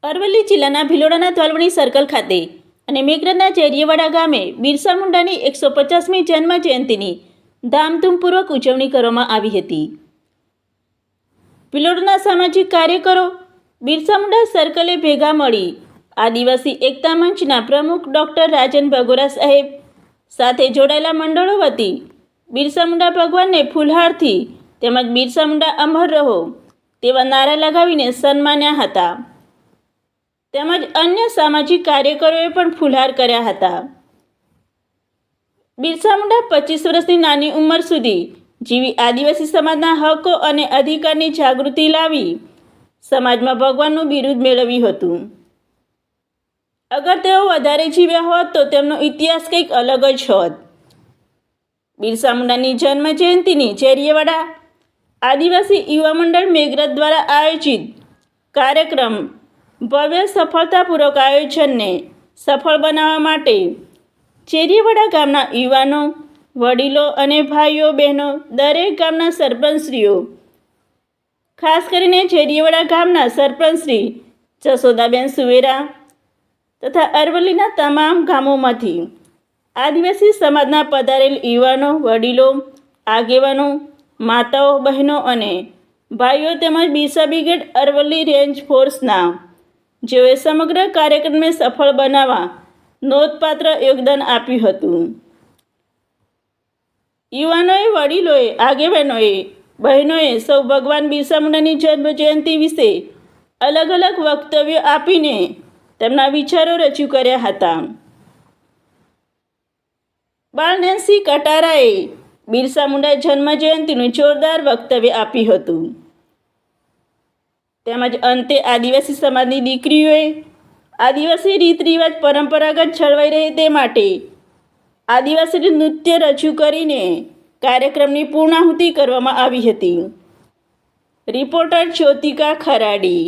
અરવલ્લી જિલ્લાના ભિલોડાના ધ્વાલવણી સર્કલ ખાતે અને મેઘરજના ચેરિયાવાડા ગામે બિરસા મુંડાની 150મી જન્મ જયંતિની ધામધૂમપૂર્વક ઉજવણી કરવામાં આવી હતી. ભિલોડાના સામાજિક કાર્યકરો બિરસા મુંડા સર્કલે ભેગા મળી આદિવાસી એકતા મંચના પ્રમુખ ડૉક્ટર રાજન ભગોરા સાહેબ સાથે જોડાયેલા મંડળો વતી બિરસા મુંડા ભગવાનને ફૂલહારથી તેમજ બિરસા મુંડા અમર રહો તેવા નારા લગાવીને સન્માન્યા હતા. તેમજ અન્ય સામાજિક કાર્યકરોએ પણ ફૂલહાર કર્યા હતા. બિરસા મુંડા 25 વર્ષની નાની ઉંમર સુધી જીવી આદિવાસી સમાજના હકો અને અધિકારની જાગૃતિ લાવી સમાજમાં ભગવાનનું બિરુદ મેળવ્યું હતું. અગર તેઓ વધારે જીવ્યા હોત તો તેમનો ઇતિહાસ કંઈક અલગ જ હોત. બિરસા મુંડાની જન્મ જયંતિની ચેરિયાવાડા આદિવાસી યુવા મંડળ મેઘરજ દ્વારા આયોજિત કાર્યક્રમ ભવ્ય સફળતાપૂર્વક આયોજનને સફળ બનાવવા માટે ચેરિયાવાડા ગામના યુવાનો, વડીલો અને ભાઈઓ બહેનો, દરેક ગામના સરપંચશ્રીઓ, ખાસ કરીને ચેરિયાવાડા ગામના સરપંચશ્રી જશોદાબેન સુવેરા તથા અરવલ્લીના તમામ ગામોમાંથી આદિવાસી સમાજના પધારેલ યુવાનો, વડીલો, આગેવાનો, માતાઓ, બહેનો અને ભાઈઓ તેમજ બિરસા બ્રિગેડ અરવલ્લી રેન્જ ફોર્સના જેઓએ સમગ્ર કાર્યક્રમને સફળ બનાવવા નોંધપાત્ર યોગદાન આપ્યું હતું. યુવાનોએ, વડીલોએ, આગેવાનોએ, બહેનોએ સૌ ભગવાન બિરસા મુંડાની જન્મ જયંતિ વિશે અલગ અલગ વક્તવ્યો આપીને તેમના વિચારો રજૂ કર્યા હતા. બાળ નેન્સી કટારાએ બિરસા મુંડા જન્મ જયંતિનું જોરદાર વક્તવ્ય આપ્યું હતું. તેમજ અંતે આદિવાસી સમાજની દીકરીઓએ આદિવાસી રીત રિવાજ પરંપરાગત જળવાઈ રહે તે માટે આદિવાસી નૃત્ય રજૂ કરીને કાર્યક્રમની પૂર્ણાહુતિ કરવામાં આવી હતી. રિપોર્ટર જ્યોતિકા ખરાડી.